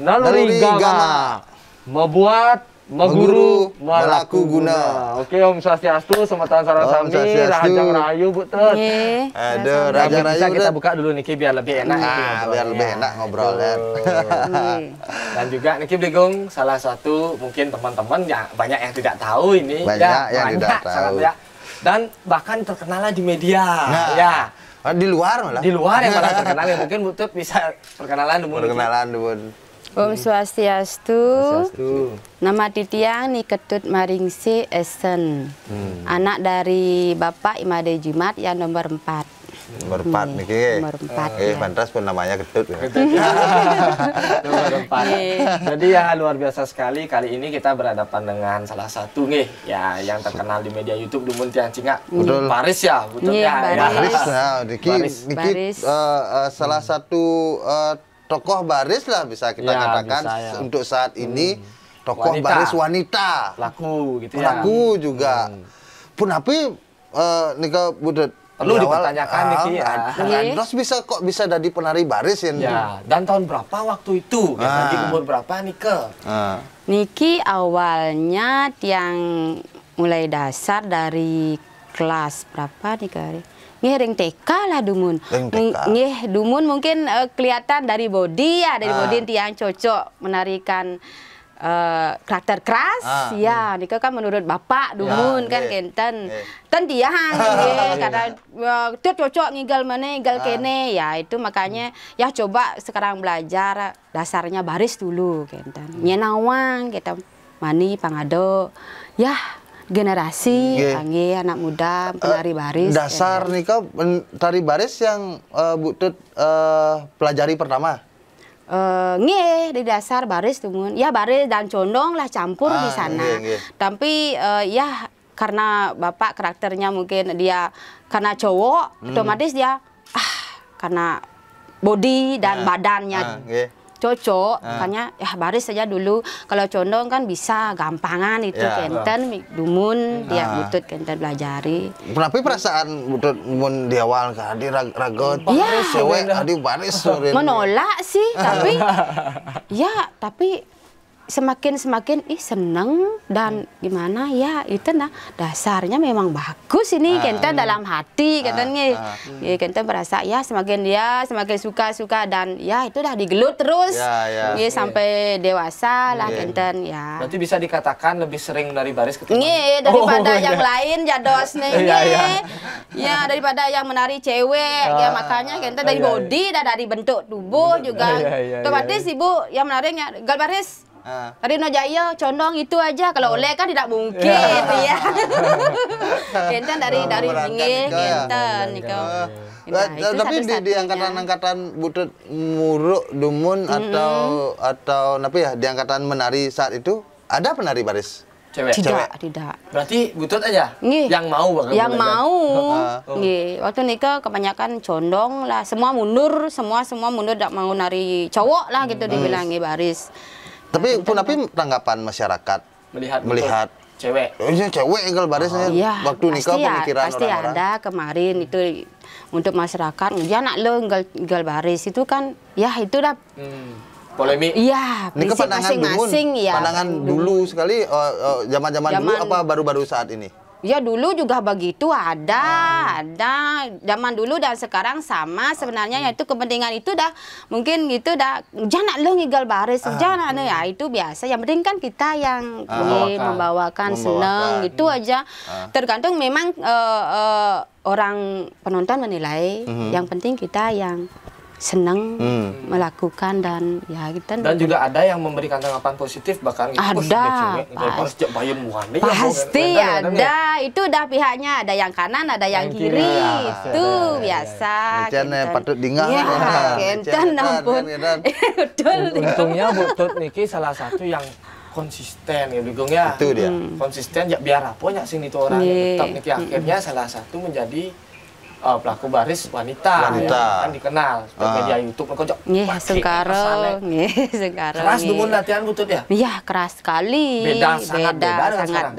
Naluri Gama, membuat, meguru, melaku guna. Oke, Om Swastiastu, Sematan Sarasami, Rahajang Rahayu, Butut. Aduh, Rahajang Rahayu. Kita buka dulu Niki biar lebih enak. Biar lebih enak ngobrolnya. Dan juga Niki Bligong, salah satu mungkin teman-teman ya banyak yang tidak tahu ini. Banyak yang tidak tahu. Dan bahkan terkenal di media. Ya. Di luar malah. Di luar yang malah terkenal ya, mungkin Butut bisa perkenalan dulu. Perkenalan dulu. Om Swastiastu. Nama titiang ni Ketut Maringse Esen. Anak dari Bapak Imade Jumat yang nomor 4. Nomor 4 niki. Nomor 4. Pantas pun namanya Ketut. Nomor 4. Jadi ya luar biasa sekali, kali ini kita berhadapan dengan salah satu nih ya yang terkenal di media YouTube Dumun Tiang Cingak. Betul. Baris ya, betul ya. Baris. Nah, niki salah satu tokoh baris lah bisa kita katakan untuk saat ini tokoh wanita. Baris wanita laku gitu ya, laku juga pun tapi nika budet perlu dipertanyakan Niki ya. Terus bisa jadi penari baris ya. Dan tahun berapa waktu itu lagi umur berapa Nika? Niki awalnya yang mulai dasar dari kelas berapa Nika? Ring TK lah Dumun. Dumun mungkin kelihatan dari body ya, dari body yang cocok menarikan karakter keras. Ya, Nika kan menurut Bapak Dumun kan kenten. Tiang kata itu cocok ngigal mana ngigal kene ya, itu makanya ya coba sekarang belajar dasarnya baris dulu kenten. Nyenawang kita mani pangado. Ya generasi anak muda penari baris. Dasar nika tari baris yang Butut pelajari pertama. Di dasar baris Dumun. Ya baris dan condong lah campur di sana. Tapi ya karena Bapak karakternya mungkin dia karena cowok otomatis dia karena body dan badannya cocok, makanya ya baris saja dulu. Kalau condong kan bisa gampangan itu kenten Dumun dia Butut kenten belajari. Tapi perasaan Butut mun di awal kan di ragot cewek adi baris menolak sih, tapi ya tapi semakin seneng dan gimana ya itu nah dasarnya memang bagus ini kenten dalam hati kenten kenten merasa ya semakin suka dan ya itu dah digelut terus sampai dewasa lah kenten ya. Berarti bisa dikatakan lebih sering dari baris ketemu daripada yang lain jados ya daripada yang menari cewek ya makanya kenten dari body dan dari bentuk tubuh juga otomatis ibu yang menarinya gal baris. Tadi no jaya condong itu aja, kalau oleh kan tidak mungkin ya. Kenten dari pinggir kenten tapi di angkatan Butut Muruk Dumun atau apa ya di angkatan menari saat itu ada penari baris cewek? Tidak. Berarti Butut aja yang mau banget. Yang mau. Waktu nikah kebanyakan condong lah, semua mundur, semua mundur tidak mau nari cowok lah gitu dibilangi baris. Tapi tanggapan masyarakat melihat cewek tinggal barisnya waktu nikah pemikiran pasti orang-orang. Ada kemarin itu untuk masyarakat dia nak lo tinggal baris itu kan ya itu dah polemik. Iya, prinsip masing-masing ya. Pandangan dulu sekali zaman-zaman dulu apa baru-baru saat ini? Ya dulu juga begitu ada zaman dulu dan sekarang sama sebenarnya yaitu kepentingan itu dah mungkin gitu dah jangan lo ngigal baris jangan ya itu biasa yang penting kan kita yang membawakan seneng gitu aja tergantung memang orang penonton menilai yang penting kita yang senang melakukan dan ya kita dan juga ada yang memberikan tanggapan positif bahkan ada pasti ada itu udah pihaknya ada yang kanan ada yang kiri itu biasa patut dingah kenten ampun betul untungnya Butut Niki salah satu yang konsisten ya Bligong ya itu dia konsisten ya biar apa ya sing itu orang tetap Niki akhirnya salah satu menjadi pelaku baris wanita. Ya, kan dikenal sebagai media YouTube kok sekarang keras Dumun latihan Butut ya? Iya keras sekali sangat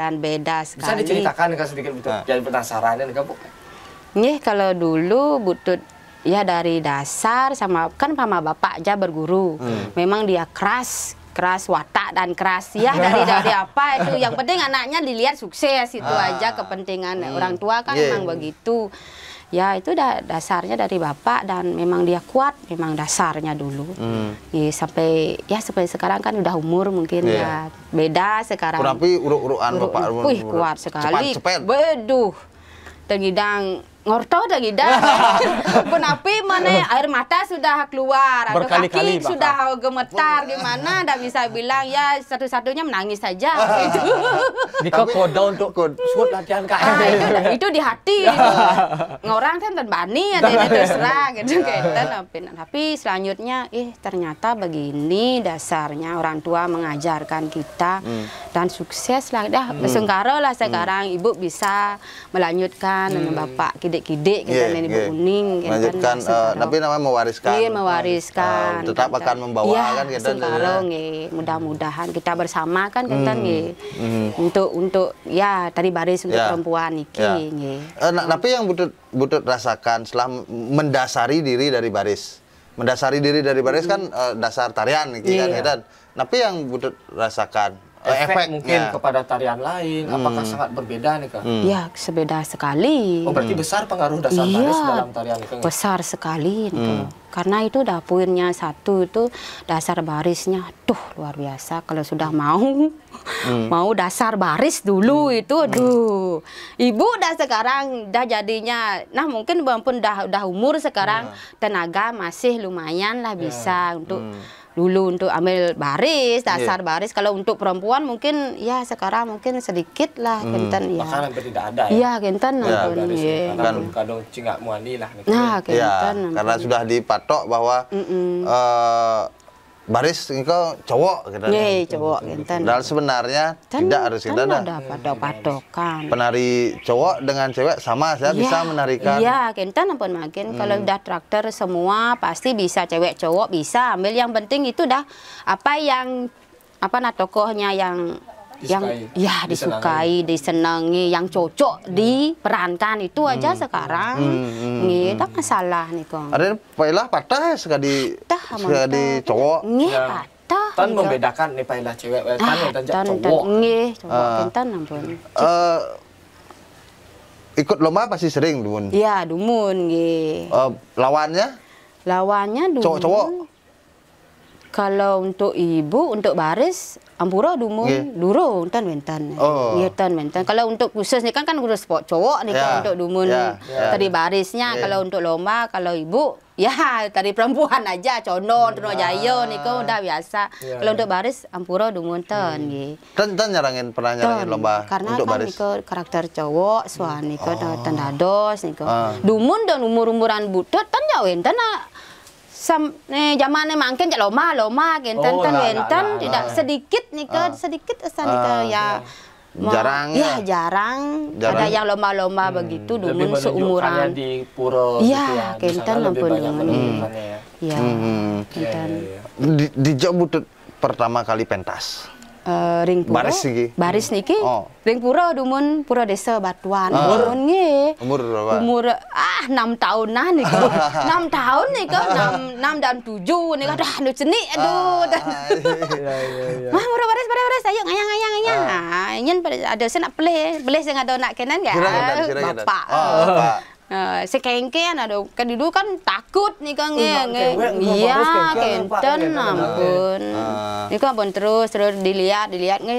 dan beda sekali. Bisa diceritakan kan sedikit Butut jadi penasaran nih Bu? Kalau dulu Butut ya dari dasar sama bapak aja berguru. Memang dia keras watak dan keras ya dari apa itu. Yang penting anaknya dilihat sukses itu aja kepentingan orang tua kan memang begitu. Ya itu dasarnya dari bapak dan memang dia kuat, memang dasarnya dulu. Ya, sampai sekarang kan udah umur mungkin ya beda sekarang. Tapi uruk-urukan bapak. Wih kuat sekali. Cepat. Beduh. Tergidang ngorto tergidang. Penapi mana air mata sudah keluar, atau kaki sudah gemetar gimana, ndak bisa bilang ya satu-satunya menangis saja gitu. Niko kode untuk sud latihan itu di hati gitu. Ngorang kan bani ada terserah gitu tapi selanjutnya ternyata begini dasarnya orang tua mengajarkan kita dan sukses lah dah bersengkara lah sekarang ibu bisa melanjutkan dengan bapak kide-kide kita Ibu Uning melanjutkan tapi namanya mewariskan. Iya, mewariskan. Tetap akan membawa kan kita mudah-mudahan kita bersama kan kita untuk ya tadi baris untuk perempuan iki tapi yang butut rasakan setelah mendasari diri dari baris. Mendasari diri dari baris kan dasar tarian iki kan dan tapi yang butut rasakan efek mungkin kepada tarian lain, apakah sangat berbeda nih Kak? Ya, sebeda sekali. Oh, berarti besar pengaruh dasar baris dalam tarian itu? Besar sekali. Karena itu udah poinnya satu itu dasar barisnya, luar biasa. Kalau sudah mau dasar baris dulu itu, ibu udah sekarang udah jadinya, nah mungkin walaupun udah umur sekarang, tenaga masih lumayan lah bisa untuk dulu untuk ambil baris, dasar baris. Kalau untuk perempuan mungkin ya sekarang mungkin sedikit lah kenten ya. Bahkan hampir tidak ada ya. Iya, kenten kadang cingak muani lah. Nah, kenten. Karena sudah dipatok bahwa baris engkau cowok gitu. Iya, cowok kenten. Dan sebenarnya tidak harus kita ada patok-patokan. Penari cowok dengan cewek sama saya bisa menarikan. Iya, kenten ampun makin kalau udah traktor semua pasti bisa cewek cowok bisa ambil yang penting itu dah tokohnya yang disukai, disenangi, yang cocok diperankan itu aja sekarang. Nggih, masalah nih kong. Ada pailah patah sekali cowok. Nggih, patah. Tan membedakan nih pailah cewek dan cowok. Nggih, cowok kenten ampun. Ikut lomba pasti sering dumun. Iya, dumun nggih. Lawannya dumun. Cowok-cowok. Kalau untuk ibu, untuk baris, ampura dumun, duro, wenten. Kalau untuk khusus nih kan khusus cowok nih kan untuk dumun tadi barisnya. Kalau untuk lomba, kalau ibu, ya tadi perempuan aja, Cono Jaya nih kan udah biasa. Kalau untuk baris, ampura dumun Tan pernah nyarangin lomba karena untuk kan baris. Karena karakter cowok, suami kan tendados nih kan. Dumun dan umur-umuran butut, tan ya wenten zaman mangken cak loma kenten wenten tidak sedikit nih kan sedikit ya jarang ada yang lomba-lomba begitu dumun seumuran di pura iya kenten ampun dumun iya kenten di Jabutut pertama kali pentas ring pura baris niki ring pura dumun pura desa Batuan dumun nggih umur berapa 6 tahunan nih kok 6 tahun nih kok 6 dan 7 nih kok dah nu cenik aduh mah pura baris ayo ngayang ingin ada saya nak pelih saya ada nak kenan enggak bapak sekengken ada kan dulu kan takut nih kan iya kenten ampun ini kan ampun terus dilihat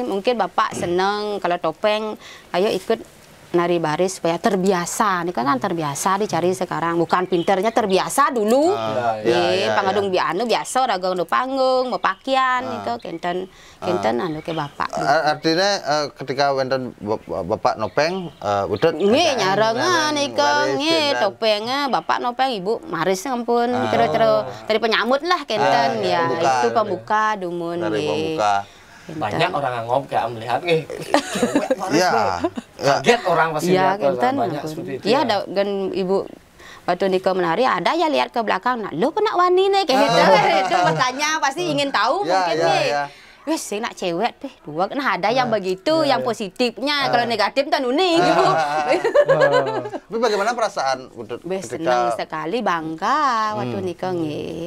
mungkin bapak seneng kalau topeng ayo ikut nari baris supaya terbiasa ini kan terbiasa dicari sekarang bukan pinternya terbiasa dulu pangadung biasa dagang do panggung mau pakaian itu kenten anu ke bapak artinya ketika wenten bapak nopeng utut nggih nyarengan iku nggih topengnya bapak nopeng ibu maris ampun terus dari penyambut lah kenten ya itu pembuka dumun nggih banyak orang ngomong kayak melihat kaget orang pasti lihat banyak seperti itu ya dan ibu waktu Niko menari ada ya lihat ke belakang nah lo kena wani nih kayak gitu itu bertanya pasti ingin tahu mungkin nih wes saya nak cewek deh dua. Nah ada yang begitu, yang positifnya. Kalau negatif kan unik gitu. Tapi bagaimana perasaan Senang sekali, bangga waktu nikah.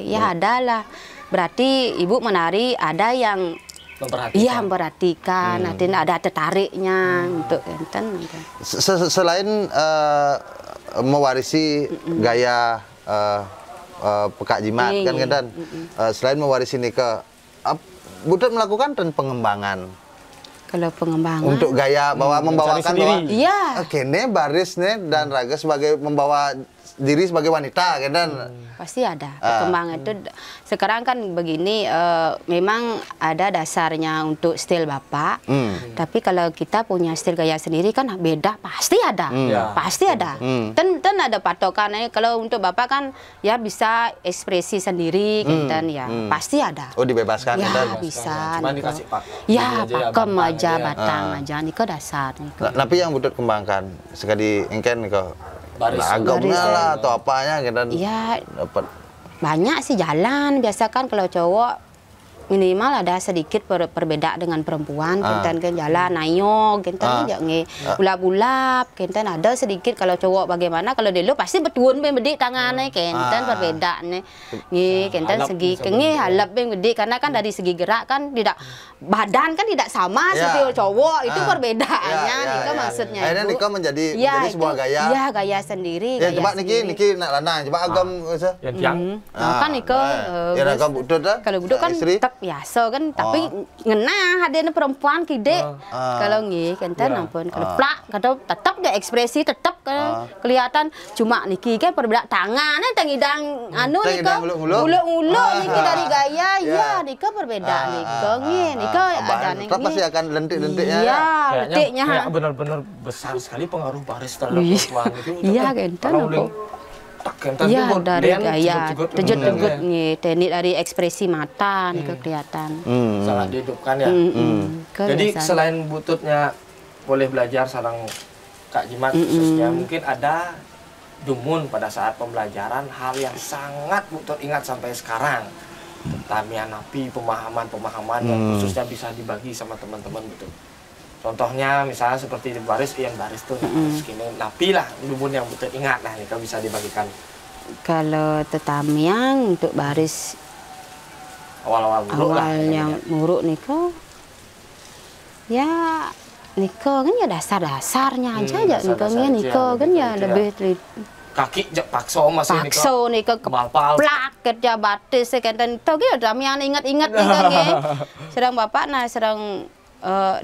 Ya ada lah. Berarti ibu menari ada yang memperhatikan, ada tertariknya untuk enten. Selain mewarisi gaya Pekak Jimat kan Kentan, selain mewarisi nikah, Butet melakukan pengembangan. Kalau pengembangan untuk gaya membawakan bahwa kene baris nih dan Raga sebagai membawa diri sebagai wanita kan pasti ada perkembangan itu. Sekarang kan begini, memang ada dasarnya untuk stil bapak, tapi kalau kita punya stil gaya sendiri kan beda, pasti ada, pasti ada. Dan ada patokannya. Kalau untuk bapak kan ya bisa ekspresi sendiri, kan ya pasti ada. Oh dibebaskan ya bisa. Cuma dikasih pak. Ya pakem aja, batang aja, niko dasar. Tapi yang Butet kembangkan sekali engken ke baris lah atau apanya gitu. Iya, dapat banyak sih jalan. Biasa kan kalau cowok minimal ada sedikit perbedaan dengan perempuan. Kenten kan jalan nayok, kenten kan ulap-ulap, kenten ada sedikit. Kalau cowok bagaimana? Kalau dulu pasti betul bedik tangannya, kenten perbedaannya. Kenten segi halap bedik karena kan dari segi gerak kan tidak, badan kan tidak sama seperti cowok, itu perbedaannya. Nika maksudnya. Akhirnya Nika menjadi sebuah gaya. Iya, gaya sendiri. Ya coba niki nak lanang, coba agam yang kan Nika kalau Butet kan biasa kan, tapi ngena hadirnya perempuan kide. Kalau kenten ampun, kalau plak kalau tetap gak ekspresi, tetap kelihatan. Cuma niki kan perbedaan tangannya tangidang nika ulu niki dari gaya nika perbedaan nika ada nih. Pasti akan lentik-lentiknya. Iya, lentiknya. Benar-benar besar sekali pengaruh baris terhadap perempuan itu. Iya, kenten iya, dari gaya terjut-terjut nih, teknik dari ekspresi mata nih kelihatan. Sangat dihidupkan ya. Jadi selain Bututnya boleh belajar sarang Kak Jimat khususnya, mungkin ada Dumun pada saat pembelajaran hal yang sangat Butut ingat sampai sekarang. Tamian napi pemahaman-pemahaman yang khususnya bisa dibagi sama teman-teman Butut. Contohnya misalnya seperti di baris, yang baris tuh napi lah, Dumun yang Butut ingat. Nah ini kan bisa dibagikan. Kalau tetamiang untuk baris awal yang muruk niko, ya niko kan ya dasar-dasarnya aja ya niko kan ya lebih kaki pakso masih niko plak kerja batis kenten tau gitu tamiang ingat-ingat niko sedang bapak sedang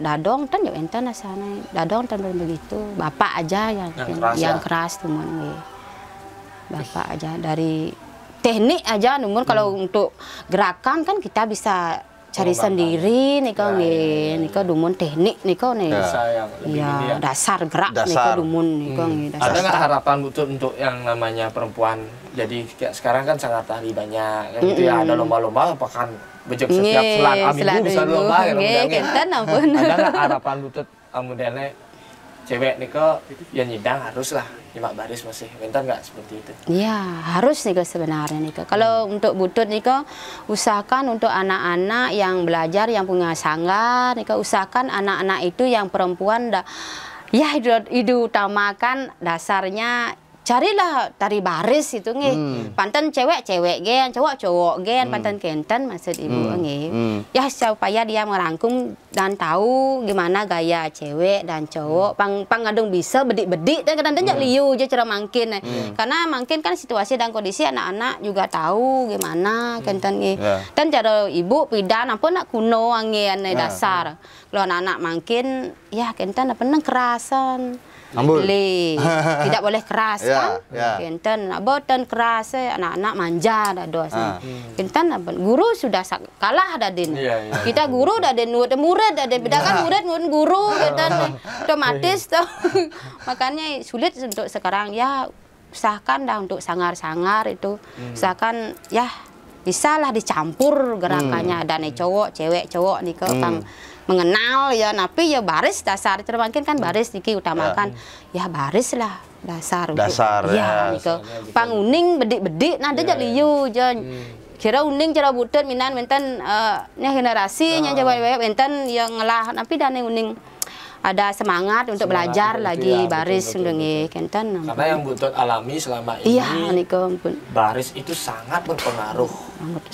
dadong tan ya enten sana dadong tan begitu bapak aja yang keras teman bapak aja dari teknik aja namun kalau untuk gerakan kan kita bisa cari sendiri niko dumun teknik niko ya dasar gerak niko dumun niko ada nggak harapan Butut untuk yang namanya perempuan jadi kayak sekarang kan sangat ahli banyak kan gitu ya ada lomba-lomba apakah bejek setiap selang bisa lomba ada nggak harapan Butut modelnya cewek niko yang nyidang haruslah nyimak baris masih bentar nggak seperti itu? Iya harus nih sebenarnya nih. Kalau untuk Butut nih usahakan untuk anak-anak yang belajar yang punya sanggar nih usahakan anak-anak itu yang perempuan ya itu utamakan dasarnya carilah tari baris itu panten cewek-cewek gen cowok-cowok gen panten kenten maksud ibu ya supaya dia merangkum dan tahu gimana gaya cewek dan cowok pang ngadung bisa bedik-bedik dan kadang-kadang liu aja cara mangkin karena mungkin kan situasi dan kondisi anak-anak juga tahu gimana kenten dan cara ibu pidan apa nak kuno angin dasar kalau anak-anak mangkin ya kenten apa nang kerasan tidak boleh keras kan kenten boten keras anak-anak manja dah dosa kenten guru sudah kalah dadin kita guru dadin murid dadin beda kan murid guru kenten otomatis tuh makanya sulit untuk sekarang ya usahakan dah untuk sangar-sangar itu usahakan ya bisa lah dicampur gerakannya dan cowok cewek cowok nih kang mengenal ya napi ya baris dasar termungkin kan baris niki utamakan ya baris lah dasar ya niko panguning bedik-bedik nah dia liu jan kira uning cara butut minan benten nya generasi nya jawa benten yang ngelah tapi dane uning ada semangat untuk belajar lagi ya, baris ndengi kenten. Karena yang butut alami selama ini baris itu sangat berpengaruh.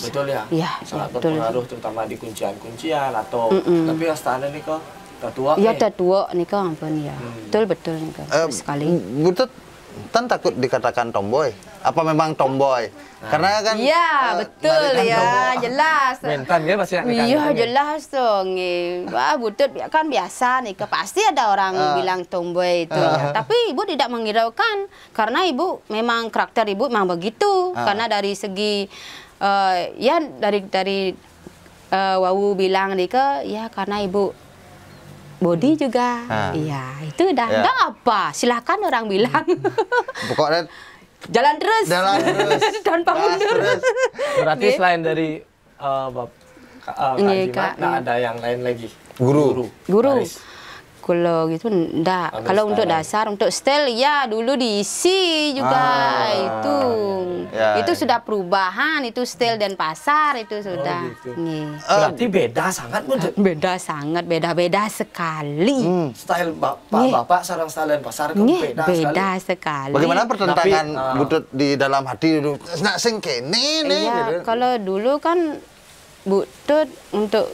Betul ya? Iya, sangat berpengaruh terutama di kuncian-kuncian atau tapi astana nih kok tetua. Iya, tetua nih kok ampun ya. Betul nih kok. Sekali. Butut tan takut dikatakan tomboy. Apa memang tomboy? Karena kan iya betul ya, jelas. Mentan ya pasti. Iya jelas dong. Wah butut kan biasa nih, pasti ada orang bilang tomboy itu. Ya. Tapi ibu tidak menghiraukan karena ibu memang karakter ibu memang begitu. Karena dari segi ya dari Wawu bilang nih ya karena ibu body juga. Iya itu udah enggak apa. Silakan orang bilang. Pokoknya jalan terus tanpa mundur. Berarti selain dari Kak Jimat, nggak ada yang lain lagi? Guru. Kalau gitu enggak. Kalau untuk dasar, untuk style ya dulu diisi juga itu. Itu sudah perubahan, itu style dan pasar itu sudah. Gitu. Berarti beda sangat, beda sangat, beda sekali. Style bapak sarang style dan pasar beda sekali. Bagaimana pertentangan butut di dalam hati dulu? Nak sing kene nih. Iya, kalau dulu kan butut untuk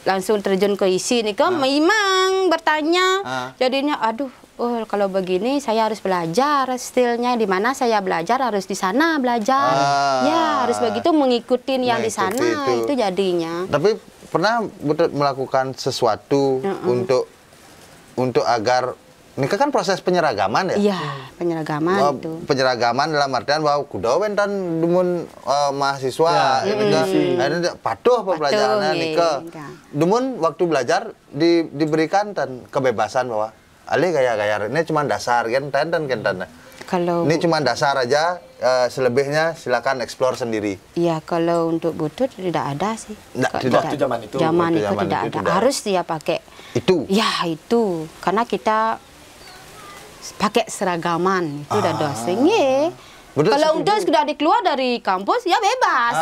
langsung terjun ke isi nih kan memang bertanya jadinya aduh kalau begini saya harus belajar stylenya di mana saya belajar harus di sana belajar ya harus begitu mengikuti yang di sana itu jadinya. Tapi pernah Butut melakukan sesuatu untuk agar ini kan proses penyeragaman ya? Iya, penyeragaman itu. Penyeragaman dalam artian bahwa kuda wentan dumun mahasiswa, akhirnya patuh pembelajarannya nika. Dumun waktu belajar diberikan dan kebebasan bahwa alih gaya-gaya ini cuma dasar kan Kalau ini cuma dasar aja, selebihnya silakan eksplor sendiri. Iya, kalau untuk Butut tidak ada sih. Waktu zaman itu. Zaman itu tidak ada. Harus dia pakai itu. Ya itu, karena kita pakai seragaman itu udah dosen ya. Kalau udah sudah dikeluar dari kampus ya bebas,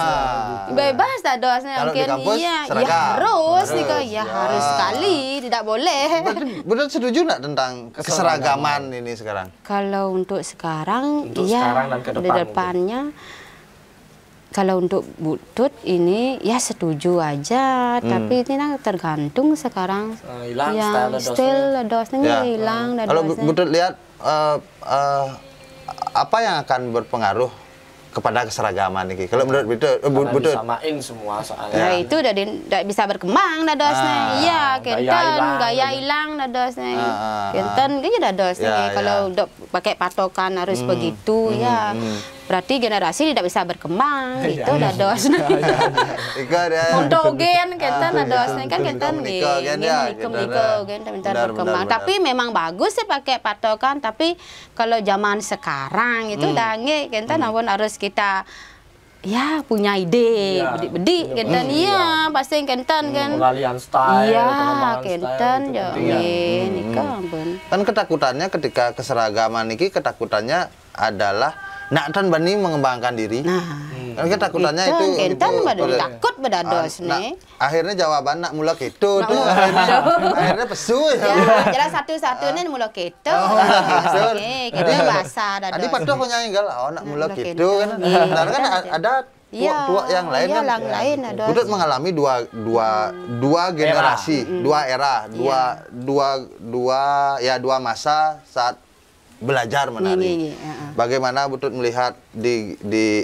bebas dah dosnya. Mungkin iya, ya harus nih ya harus sekali, tidak boleh. Betul setuju nggak tentang keseragaman ini sekarang? Kalau untuk sekarang, iya di depannya. Kalau untuk Butut ini ya setuju aja, tapi ini tergantung sekarang. Hilang style dosnya hilang. Kalau Butut lihat apa yang akan berpengaruh kepada keseragaman ini? Kalau menurut Butut disamain semua soalnya. Ya itu udah tidak bisa berkembang dosnya. Iya, kenten gaya hilang dosnya. Kenten kayaknya dosnya. Kalau udah pakai patokan harus begitu ya. Berarti generasi tidak bisa berkembang itu dosnya. Untuk gen kenten dosnya kan kenten bisa berkembang. Tapi memang bagus sih pakai patokan. Tapi kalau zaman sekarang itu udah kenten harus kita ya punya ide, bedik kenten iya pasti kenten kan. Pengalian style, iya kenten ya. Kan ketakutannya ketika keseragaman ini ketakutannya adalah nak tan bani mengembangkan diri. Kan ketakutannya itu takut bedados nih. Akhirnya jawaban nak mula gitu tuh. Akhirnya pesu ya. Jelas satu-satunya mula gitu. Oke, kita bahasa dados. Tadi patuh punya enggal nak mula gitu kan. Nah kan ada tua yang lain kan. Butut mengalami dua generasi, dua era, dua masa saat belajar menari. Bagaimana Butut melihat di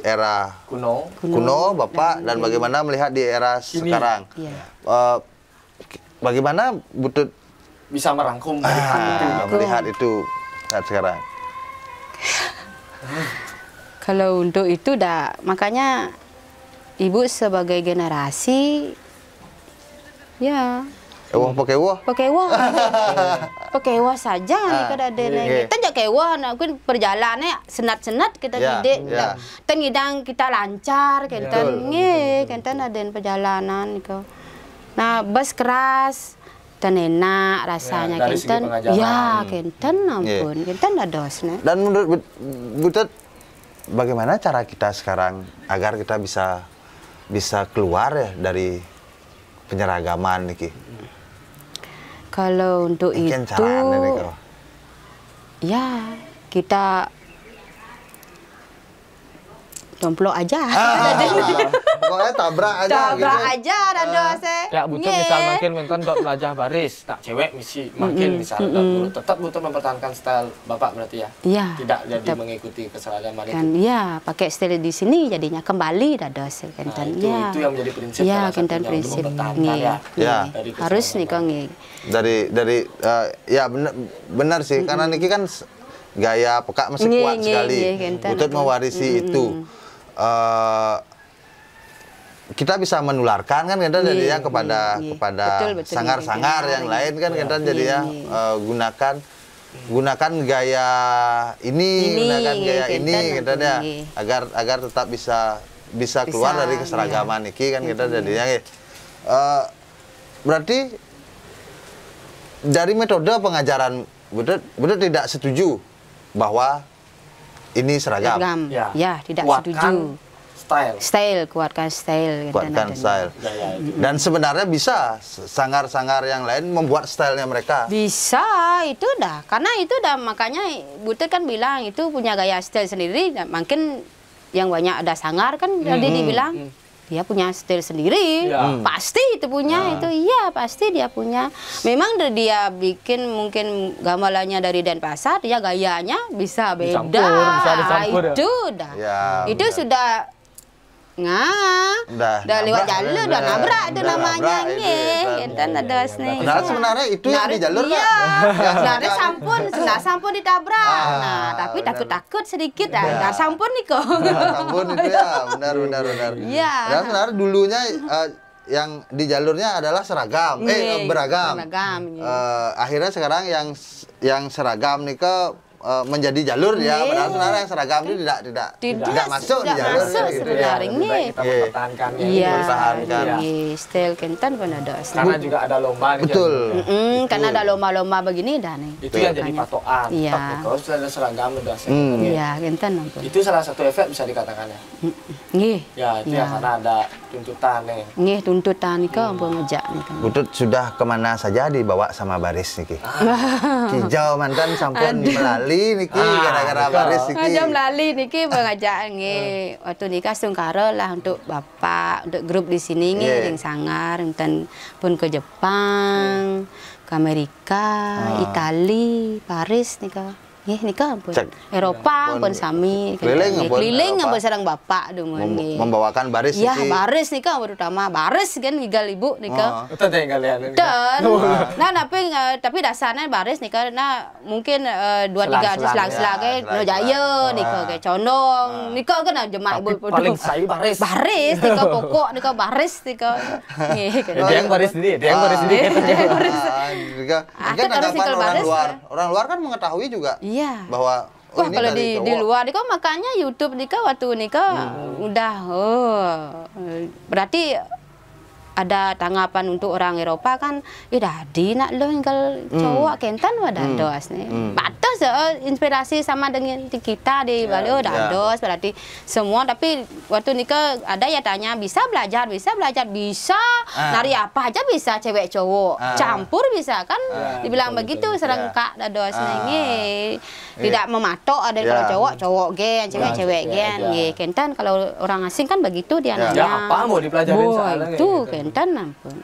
era kuno Bapak dan bagaimana melihat di era sekarang? Bagaimana Butut bisa merangkum melihat itu saat sekarang? Kalau untuk itu makanya Ibu sebagai generasi ya Pekewah saja nih kada ada kita jak kewah mungkin perjalanannya senat-senat kita didik tengidang kita lancar kenten ada perjalanan gitu. Nah bus keras dan enak rasanya kenten ya kenten ampun kenten dosnya. Dan menurut Butut bagaimana cara kita sekarang agar kita bisa keluar ya dari penyeragaman niki? Kalau untuk mungkin itu, ya kita domplok aja. Pokoknya tabrak aja. Tabrak gitu. aja, rada Ya butuh misal makin menton dok belajar baris, tak cewek misi makin misal tetap butuh mempertahankan style bapak berarti ya. Iya. Tidak jadi mengikuti keseragaman kan, itu. Ya, pakai style di sini jadinya kembali rada kan. Nah, itu yang menjadi prinsip ya, salah satunya prinsip untuk mempertahankan ya. Harus nih kong. Dari ya benar sih karena niki kan gaya peka masih kuat sekali. Butut mewarisi itu. Kita bisa menularkan kan kita jadi ya kepada sangar-sangar yang lain kan kita jadi ya gunakan gaya ini gunakan gaya ini kita ya agar tetap bisa keluar dari keseragaman iki kan kita jadinya berarti dari metode pengajaran Butut tidak setuju bahwa ini seragam. Ya, tidak kuatkan setuju. Kuatkan style. Dan sebenarnya bisa sangar-sangar yang lain membuat stylenya mereka. Bisa, itu dah. Karena itu dah makanya Butut kan bilang itu punya gaya style sendiri. Makin yang banyak ada sangar kan tadi dibilang. Dia punya style sendiri, pasti itu punya itu, iya pasti dia punya. Memang dia bikin mungkin gamelannya dari Denpasar, dia gayanya bisa beda. Dicampur, itu dah, itu benar. sudah udah lewat jalur, udah nabrak itu namanya kita ada sini. Sebenarnya itu yang di jalur sebenarnya sampun ditabrak. Nah, tapi takut sedikit dah. Sampun nih kok. Sampun itu ya, benar. Iya. Dan sebenarnya dulunya yang di jalurnya adalah seragam, beragam. Akhirnya sekarang yang seragam nih menjadi jalur ya, padahal sebenarnya yang seragam itu tidak masuk di jalur gitu ya. Kita mempertahankan style Kentan pun ada. Karena juga ada lomba. Betul. Karena ada lomba-lomba begini dah nih. Itu yang jadi patokan. Kalau sudah ada seragam udah Iya, Kentan ampun. Itu salah satu efek bisa dikatakan ya. Ya, itu ya karena ada tuntutan nih. Tuntutan nih kau ampun ngejak nih kan. Butut sudah kemana saja dibawa sama baris niki. Kijau mantan sampun melalui niki gara-gara baris niki. Ada melalui niki mengajak waktu nikah sungkara lah untuk bapak, untuk grup di sini yang sangar dan pun ke Jepang, ke Amerika, Itali, Paris nikah. Nikah pun Eropa pun sami keliling ampun sareng bapak demen membawakan baris ya baris nikah terutama baris kan tinggal ibu nikah teh kalian nah tapi dasarnya baris nikah nah mungkin 2-3 selang-selang no jaya nikah kayak condong nikah kan jemaah ibu paling saya baris nikah pokok nikah baris nikah dia yang baris sendiri mungkin anggapan orang luar kan mengetahui juga bahwa kalau di luar nih makanya YouTube nih waktu nih udah berarti ada tanggapan untuk orang Eropa kan dadi nak lo tinggal cowok Kentan wadah dos nih batas inspirasi sama dengan kita di Bali dos berarti semua tapi waktu nikah ada ya tanya bisa belajar nari apa aja bisa cewek cowok campur bisa kan dibilang begitu serengkak dados nih tidak mematok ada kalau cowok gen cewek gen Kentan kalau orang asing kan begitu dia nanya apa mau dipelajarin soalnya itu Kentan ampun.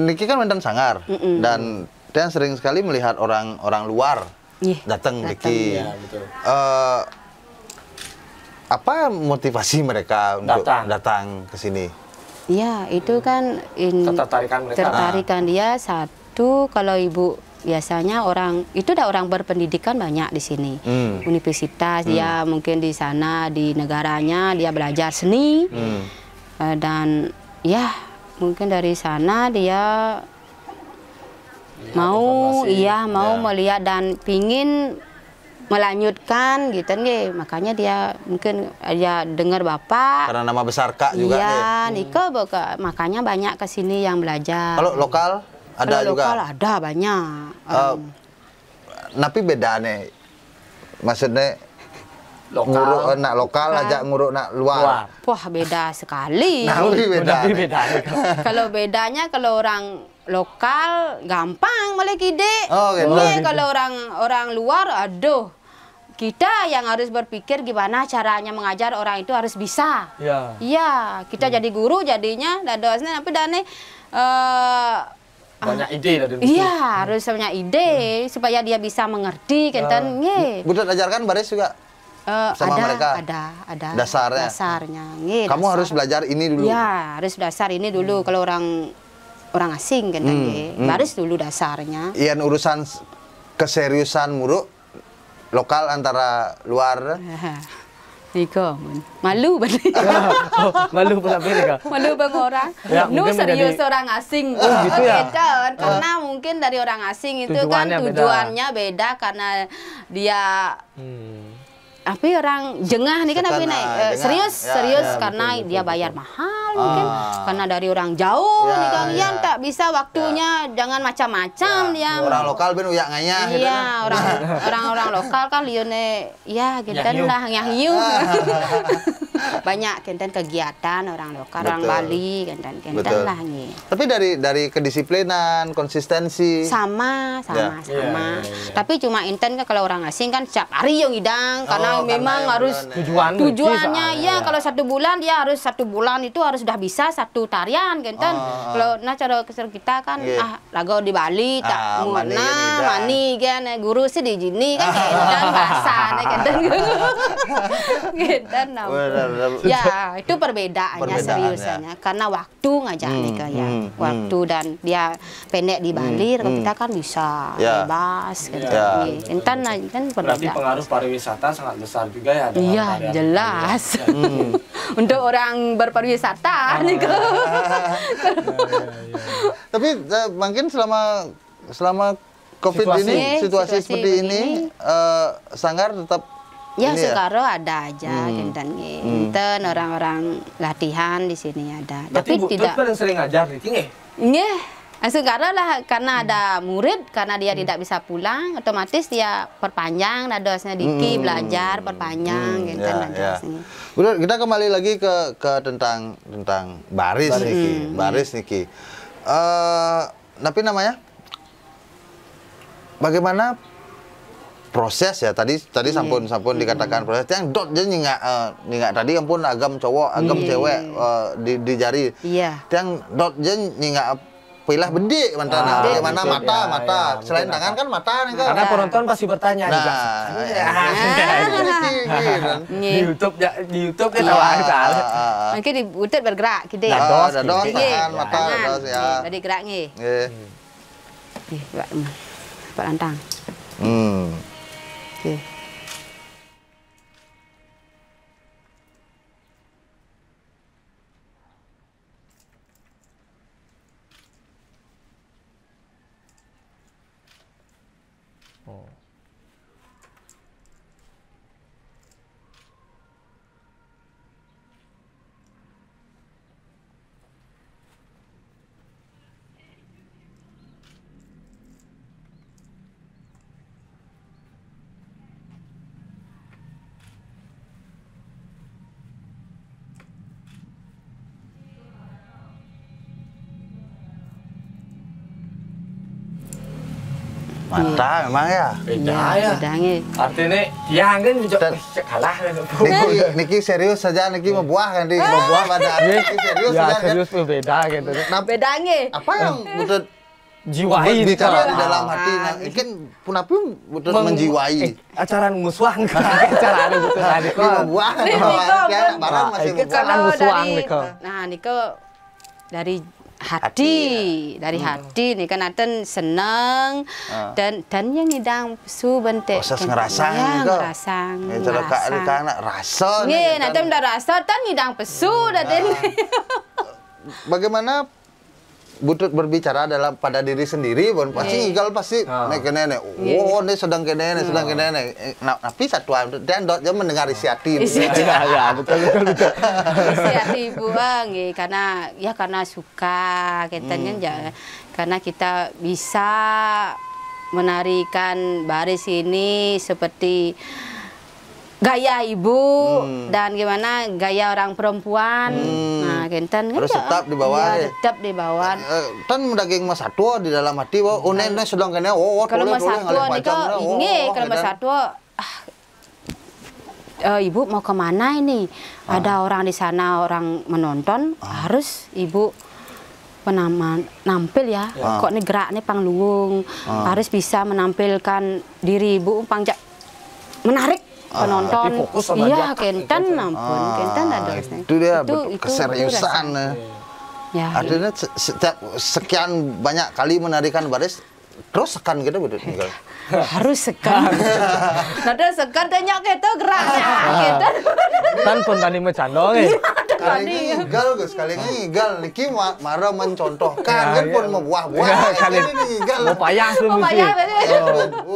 Niki kan mantan sangar dan dia sering sekali melihat orang luar datang Niki. Apa motivasi mereka untuk datang ke sini? Ya itu kan tertarikan dia satu kalau ibu biasanya orang itu udah orang berpendidikan banyak di sini universitas dia mungkin di sana di negaranya dia belajar seni dan mungkin dari sana dia mau melihat dan pingin melanjutkan gitu nih makanya dia mungkin dengar bapak karena nama besar Kak juga nikah makanya banyak kesini yang belajar. Kalau lokal ada juga lokal ada banyak tapi beda nih maksudnya lokal. Nak lokal ajak nguruk nak luar. Wah, beda sekali. Nah, beda. Kalau bedanya kalau orang lokal gampang malah kide. Oh, gitu. Kalau orang luar, aduh. Kita yang harus berpikir gimana caranya mengajar orang itu harus bisa. Iya, kita jadi guru jadinya dadosnya tapi dane banyak ide dari iya, harus punya ide supaya dia bisa mengerti kenten nggih. Budak ajarkan baris juga sama mereka. Ada dasarnya. Nge, kamu harus belajar ini dulu. Iya, harus dasar ini dulu kalau orang asing kenten nggih. Baris dulu dasarnya. Ian urusan keseriusan muruk lokal antara luar. Niko, malu banget. Malu pula beda. Malu bang orang. Serius orang asing. Gitu ya? Beda, karena mungkin dari orang asing itu tujuannya beda karena dia tapi orang jengah nih kan serius karena dia bayar mahal mungkin karena dari orang jauh nih kan yang tak bisa waktunya jangan macam-macam dia orang lokal ben uyak nganya gitu kan orang lokal kan lione ya genten lah ngahyu banyak genten kegiatan orang lokal orang Bali genten lah nih tapi dari kedisiplinan konsistensi sama tapi cuma inten kan kalau orang asing kan setiap hari yang hidang karena memang harus tujuannya ya kalau 1 bulan dia harus 1 bulan itu harus sudah bisa 1 tarian kan kalau cara kita kan lagu di Bali tak mani kan guru sih di sini kan kan bahasa kan ya itu perbedaannya seriusnya karena waktu ngajak mereka ya waktu dan dia pendek di Bali kita kan bisa bebas kan berarti pengaruh pariwisata sangat besar juga ya. Iya, jelas. Untuk orang berpariwisata nih Tapi mungkin selama COVID situasi seperti ini, Sanggar tetap Sukaro ada aja Kinten orang-orang latihan di sini ada. Tapi tidak yang sering ngajar di sini. Sukaro lah karena ada murid karena dia tidak bisa pulang otomatis dia perpanjang dadosnya diki belajar perpanjang gitu Udah kita kembali lagi ke tentang baris niki tapi namanya bagaimana proses ya tadi sampun dikatakan proses yang dot dia nyingak tadi ampun agam cowok agam cewek di jari yang dot dia nyingak pilah bedik mantana bagaimana mata selain tangan kan mata nih kan karena penonton pasti bertanya juga di YouTube ya mungkin di YouTube bergerak gitu dados tangan mata dados ya jadi gerak nih Pak Lantang mata memang ya beda artinya yang kan kalah niki serius saja niki membuah kan membuah pada niki serius saja serius beda gitu bedanya apa yang betul jiwai bicara di dalam hati mungkin punapi betul menjiwai acara musuhan acara betul membuah barang masih membuah nah niko dari hati nih kan Aten seneng dan yang ngidang su bentek proses ngerasang rasa nanti udah rasa tan ngidang pesu bagaimana butut berbicara pada diri sendiri pasti ngigal pasti nenek ini sedang kene tapi satu dan dia mendengar isi hati betul isi hati buang karena suka karena kita bisa menarikan baris ini seperti gaya ibu dan gimana gaya orang perempuan. Nah, kenten harus tetap di bawah. Ya, tetap di bawah. Tan daging Mas Satwa di dalam hati wah unene sedang kene kalau Mas Satwa nika kalau Mas Satwa ibu mau kemana ini? Ada orang di sana, orang menonton, harus ibu nampil ya. Kok nih gerak nih pangluung, harus bisa menampilkan diri ibu menarik penonton. Iya, kenten ampun, kenten ada. Itu dia keseriusan. Ya. Artinya setiap sekian banyak kali menarikan baris terus sekan gitu betul. Harus sekan. Nada sekan tanya kita geraknya. Kita kan pun tadi bercanda nih. Kali ngigal Gus, kali ngigal niki marah mencontohkan kan pun membuah-buah. Kali ngigal. Mau payah tuh mesti.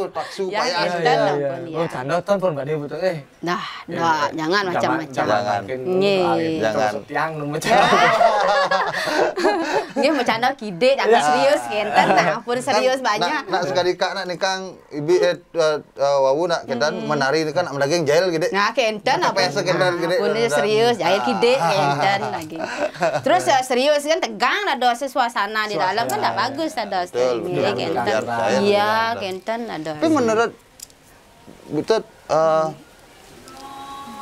Taksu Ya, payah. Oh, canda kan pun tadi betul Nah, jangan macam-macam. Jangan. Tiang nu Nggih bercanda kide, jangan serius kenten. Nah, pun serius banyak. Nak sekali kak nak nikang ibi wawu nak kenten menari ini kan am daging jail gede. Nah, kenten apa? Sekedar gede. Pun serius, jail kide kenten lagi. Terus serius kan tegang ada suasana di dalam kan enggak bagus ada ini kenten. Iya, kenten ada. Tapi menurut Butut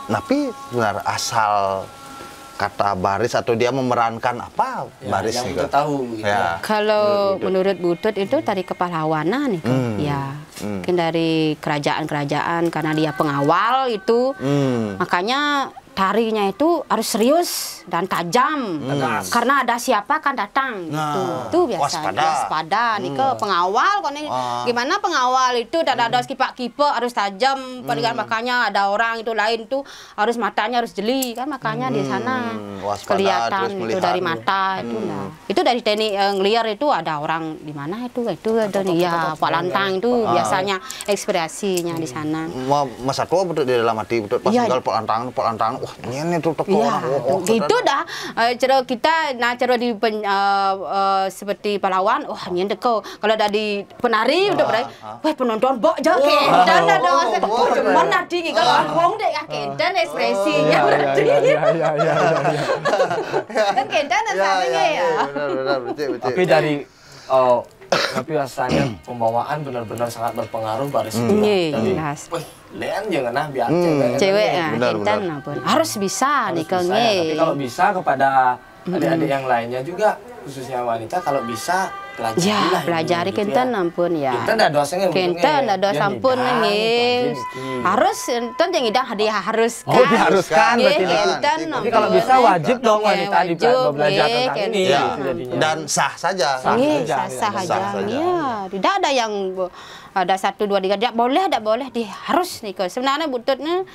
tapi benar asal kata baris atau dia memerankan apa baris yang nih kita tahu gitu. Ya. Kalau menurut Butut itu dari kepahlawanan nih kan. Ya. Mungkin dari kerajaan-kerajaan karena dia pengawal itu. Makanya tarinya itu harus serius dan tajam. Karena ada siapa kan datang gitu. Itu biasa. Waspada nih ke pengawal kan gimana pengawal itu ada kipak-kipak harus tajam. Makanya ada orang itu lain tuh harus matanya harus jeli kan makanya di sana kelihatan itu dari mata itu nah. Itu dari teknik ngeliar itu ada orang di mana itu ada nih ya Pak Lantang itu biasanya ekspresinya di sana. Mas Satwa betul di dalam hati betul pas tinggal Pak Lantang wah ini tuh toko gitu dah cara kita cara di seperti pahlawan wah ini teko kalau dari penari udah berarti wah penonton bok joget dan ada cuman nanti kalau ngomong deh kenten ekspresinya berarti kan kenten asalnya ya benar betul tapi dari tapi rasanya pembawaan benar-benar sangat berpengaruh baris itu. Lean jangan nah biar cewek ya kenten pun harus bisa nih tapi kalau bisa kepada adik-adik yang lainnya juga khususnya wanita kalau bisa pelajari kenten ampun ya kenten ada dosanya kenten ada sampun nih harus kenten yang idang hadiah harus kan diharuskan berarti tapi kalau bisa wajib dong wanita belajar tentang ini dan sah saja sah saja ya tidak ada yang ada 1, 2, 3 tidak boleh harus nih sebenarnya Bututnya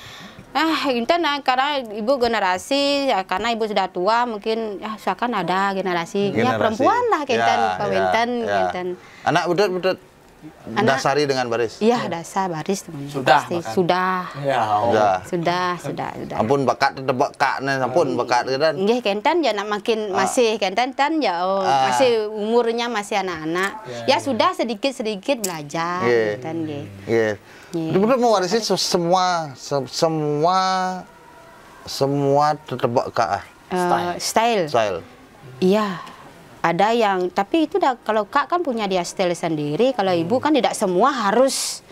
intan karena ibu generasi karena ibu sudah tua mungkin seakan ada generasi perempuan lah kenten anak Butut dasari dengan baris dasar baris teman sudah ampun bakat ampun bakat kan nggih kenten ya nak makin masih kenten masih umurnya masih anak-anak ya sudah sedikit belajar kenten nggih Butut mewarisi semua tetebak kak style iya ada yang tapi itu kalau kak kan punya dia style sendiri kalau ibu kan tidak semua harus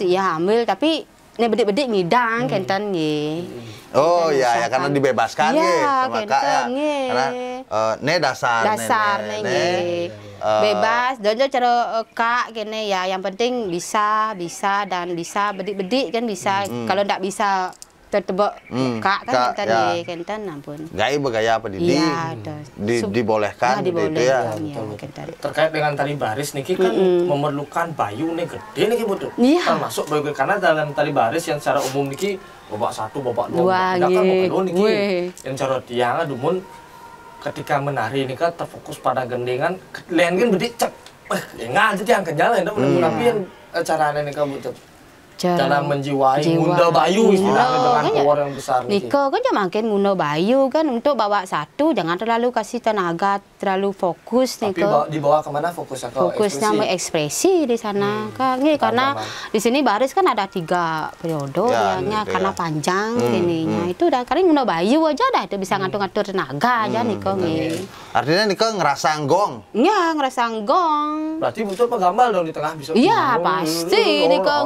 ya ambil tapi ini bedik-bedik ngidang kenten nggih oh ya karena dibebaskan sama kak ya karena dasar nggih bebas dan cara kak gini ya yang penting bisa dan bisa bedik-bedik kan bisa kalau tidak bisa tertebak kak kan kenten ampun gaya apa dibolehkan gitu ya terkait dengan tari baris niki kan memerlukan bayu nih gede niki betul termasuk bayu karena dalam tari baris yang secara umum niki babak 1 babak 2 tidak kan babak 2 niki yang cara tiang dumun ketika menari ini kan terfokus pada gendengan lain kan bedik cek enggak jadi yang kejalan tapi yang caranya nih kamu cara menjiwai ngunda bayu istilahnya dengan keluar yang besar Niko kan makin ngunda bayu kan untuk bawa 1 jangan terlalu kasih tenaga terlalu fokus nih. Tapi dibawa kemana fokusnya? Fokusnya ekspresi di sana. Karena di sini baris kan ada 3 periode karena panjang ininya. Itu udah kali ngono bayu aja dah itu bisa ngatur-ngatur tenaga aja nih kok. Artinya nih ngerasa gong. Iya, ngerasa gong. Berarti butuh penggambal dong di tengah bisa. Iya, pasti nih kok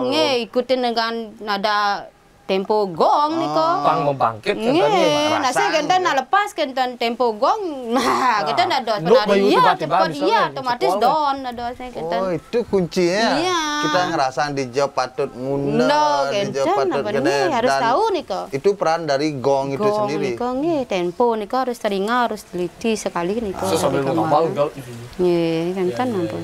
ikutin dengan nada tempo gong nih kok. Pang membangkit katanya. Nah, saya kenten lepas kenten tempo gong. Nah, kita ada penari ya cepat iya otomatis don ada saya kenten. Oh, itu kuncinya. Iya. Kita ngerasa dijawab patut ngundang, dijawab patut kena harus tahu nih kok. Itu peran dari gong itu sendiri. Gong nih tempo nih kok harus teringat, harus teliti sekali nih kok. Sambil ngambal enggak. Iya, kan ampun.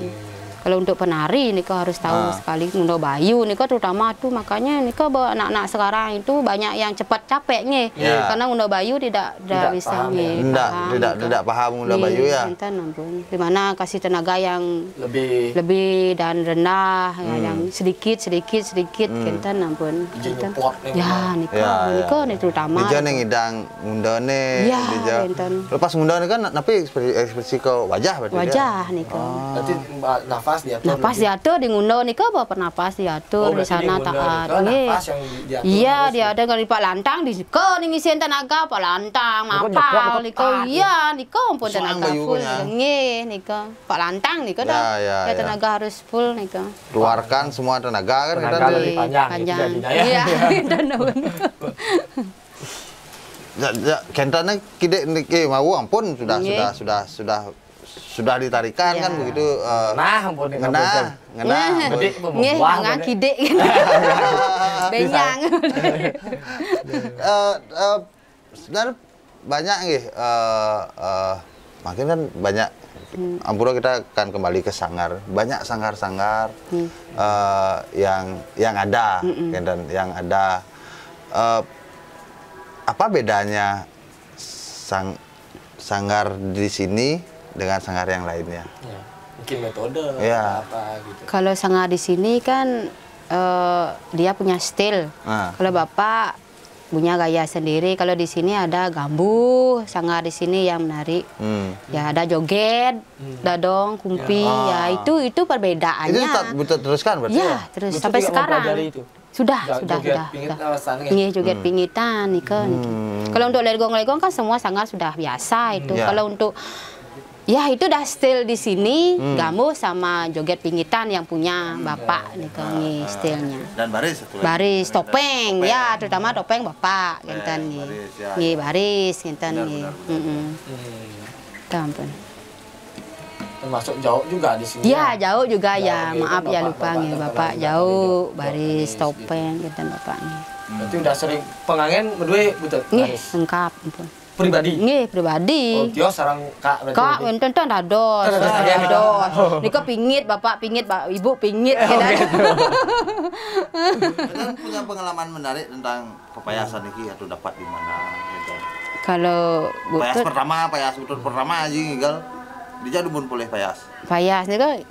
Kalau untuk penari nih kok harus tahu sekali ngono bayu nih kok terutama tuh makanya nih kok anak-anak sekarang itu banyak yang cepat capek nih karena ngono bayu tidak bisa nih tidak paham ngono bayu ya. Dimana kasih tenaga yang lebih dan rendah yang sedikit kenten ampun. Ya nih kok nih terutama. Dia yang ngidang ngundone lepas ngundone kan tapi ekspresi ke wajah berarti. Wajah nih kok. Berarti Nafas diatur di ngundo nih kok bawa pernapas diatur di sana taat. Iya diatur kalau di Pak Lantang di ko nih ngisiin tenaga Pak Lantang mapal nih ko iya nih ko pun tenaga full nih ko Pak Lantang nih ko dah ya tenaga harus full nih ko. Keluarkan semua tenaga kan kita lebih panjang. Iya dan ya kentane kide niki mau ampun sudah ditarikan kan begitu ngena kide benyang sebenarnya banyak nih makin kan banyak ampura kita akan kembali ke sanggar banyak sanggar-sanggar yang ada dan yang ada apa bedanya sanggar di sini dengan sanggar yang lainnya? Ya, mungkin metode apa gitu. Kalau sanggar di sini kan dia punya style. Kalau Bapak punya gaya sendiri. Kalau di sini ada gambu, sanggar di sini yang menarik. Ya ada joget, dadong, kumpi. Ya itu perbedaannya. Itu teruskan berarti ya? Terus sampai sekarang. Sudah. Iya, joget pingitan nih kan. Kalau untuk legong-legong kan semua sanggar sudah biasa itu. Kalau untuk ya itu dah style di sini, gambu sama joget pingitan yang punya Bapak nih kan stylenya. Dan baris topeng, ya terutama topeng Bapak ngenten nih. Nih baris ngenten nih. Ampun. Termasuk jauh juga di sini. Iya, jauh juga ya. Maaf ya lupa nih Bapak jauh baris topeng ngenten Bapak nih. Berarti udah sering pengangen berdua betul baris. Lengkap ampun. Pribadi? Nggih, pribadi. Oh, Tio sarang Kak berarti. Kak, enten dados. Nika pingit, Bapak pingit, Ibu pingit. Kalian punya pengalaman menarik tentang pepayasan ini atau dapat di mana gitu. Kalau payas butut pertama aja tinggal dijadu pun boleh payas. Payas nika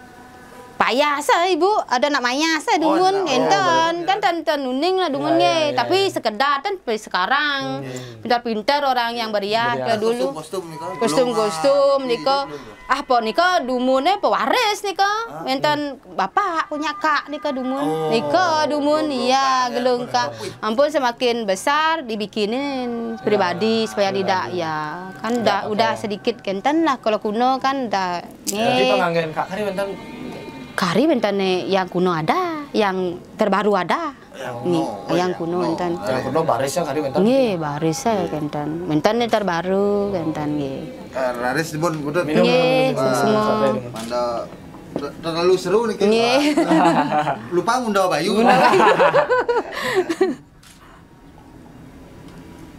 payas Ibu, ada namanya saya dumun enten kan tan nuning lah dumunnya tapi sekedar kan sekarang pintar-pintar orang yang beriak dulu kostum niko apa niko dumunnya pewaris niko enten Bapak punya Kak niko dumun iya gelung Kak ampun semakin besar dibikinin pribadi supaya tidak ya kan udah sedikit kenten lah kalau kuno kan udah jadi penganggen Kak kari enten kari bentane yang kuno ada, yang terbaru ada. Yang kuno enten. Yang kuno barisnya kari benten. Nggih, barisnya benten. Bentane terbaru benten nggih. Raris dipun betul. Nggih, semua. Manda terlalu seru nih kita. Lupa ngundang Bayu.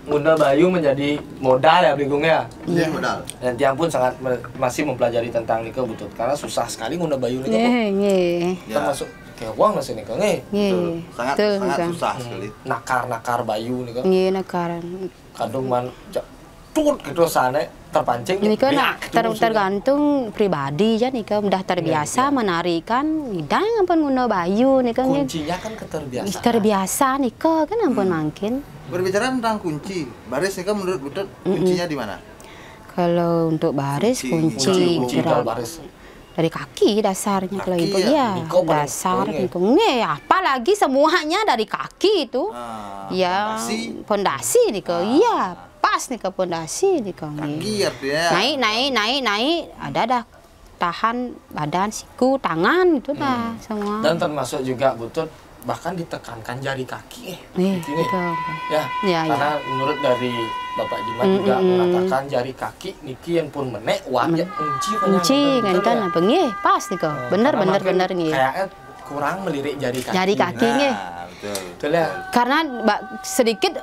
Ngunda Bayu menjadi modal ya bingungnya. Iya modal. Dan Tiang pun sangat masih mempelajari tentang Niko butut karena susah sekali ngunda Bayu Niko. Nggih. Termasuk kayak uang nasi Niko nggih. Sangat susah sekali. Nakar Bayu Niko. Nggih nakar. Kadung man tut gitu sana terpancing. Niko tergantung pribadi ya Niko udah terbiasa menarikan ngidang ampun ngunda Bayu Niko. Kuncinya kan keterbiasaan. Terbiasa Niko kan ampun mungkin. Berbicara tentang kunci, baris nih kan menurut Butut kuncinya di mana? Kalau untuk baris kunci baris. Dari kaki dasarnya kalau ibu ya, dasar nih apalagi semuanya dari kaki itu. Ya, pondasi nih kok. Iya, pas nih ke pondasi nih kok. Naik, ada dah tahan badan, siku, tangan itu dah semua. Dan termasuk juga butut bahkan ditekankan jari kaki karena menurut dari Bapak Jimat juga mengatakan jari kaki niki yang pun menek wajib unci ngantan apa nggih pas nih kok bener nggih kayaknya kurang melirik jari kaki nggih betul ya karena sedikit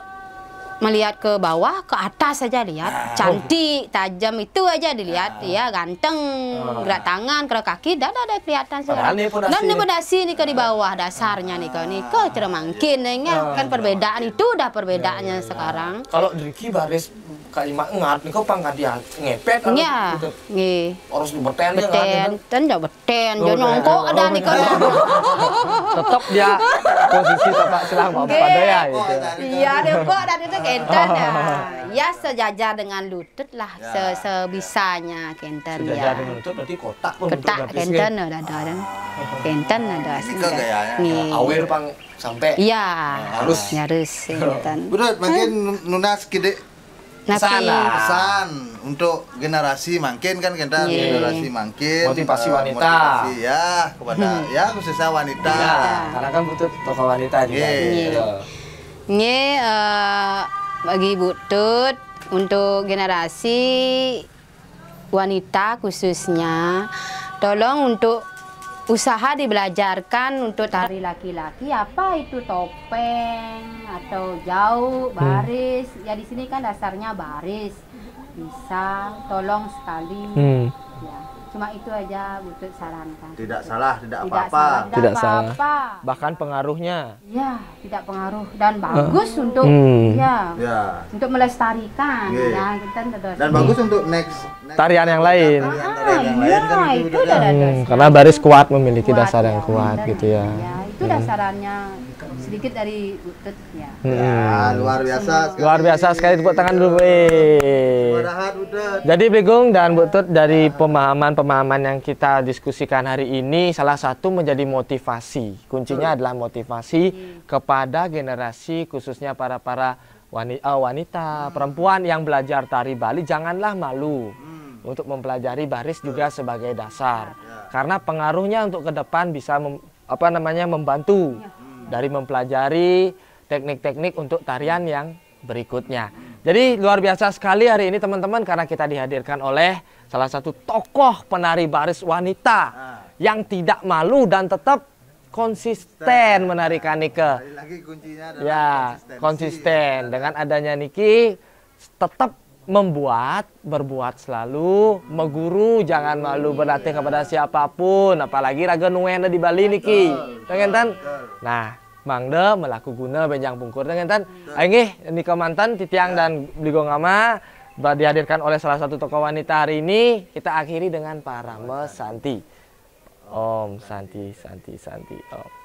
melihat ke bawah, ke atas saja lihat, cantik, tajam itu aja dilihat, ya ganteng, gerak tangan, gerak kaki, dah kelihatan sekarang. Dan ini pondasi nih ke di bawah dasarnya nih ke cermangkin, kan perbedaan itu dah perbedaannya sekarang. Kalau Driki baris kalimat ngat, nih kok pangkat dia ngepet, ya, nih, harus beten, beten, jangan nyongkok ada nih kan. Tetap dia posisi tapak silang pada ya, gitu. Iya, dia kok ada itu kenten ya sejajar dengan lutut lah sebisanya kenten ya. Sejajar dengan lutut berarti kotak kenten ada kenten ada nih. Awir pang sampai. Iya. Harus kenten. Udah makin nunas kide pesan untuk generasi makin kan kita generasi makin motivasi wanita motivasi ya kepada ya khususnya wanita karena kan butuh tokoh wanita juga. Ini bagi butut untuk generasi wanita khususnya tolong untuk usaha dibelajarkan untuk tari laki-laki apa itu topeng atau jauh baris ya di sini kan dasarnya baris bisa tolong sekali ya cuma itu aja butut sarankan tidak salah tidak apa-apa tidak salah bahkan pengaruhnya ya tidak pengaruh dan bagus untuk ya untuk melestarikan ya kita dan bagus untuk next tarian yang lain kan itu karena baris kuat memiliki dasar yang kuat gitu ya itu dasarannya sedikit dari butut ya. Luar biasa sekali tepuk tangan dulu. Jadi Begong dan Butut dari pemahaman yang kita diskusikan hari ini salah satu menjadi motivasi. Kuncinya adalah motivasi kepada generasi khususnya para wanita, perempuan yang belajar tari Bali janganlah malu untuk mempelajari baris juga sebagai dasar. Karena pengaruhnya untuk ke depan bisa membantu dari mempelajari teknik-teknik untuk tarian yang berikutnya. Jadi luar biasa sekali hari ini teman-teman karena kita dihadirkan oleh salah satu tokoh penari baris wanita yang tidak malu dan tetap konsisten menarikan Nike. Ya, konsisten. Dengan adanya Niki tetap berbuat selalu, meguru, jangan malu berlatih kepada siapapun, apalagi raga nuena di Bali Niki. Nah, Mangde melaku guna benjang pungkur dengan tan. Aingih Nika mantan Titiang dan Bligo Ngama dihadirkan oleh salah satu tokoh wanita hari ini. Kita akhiri dengan Parame Santi. Om Santi Om.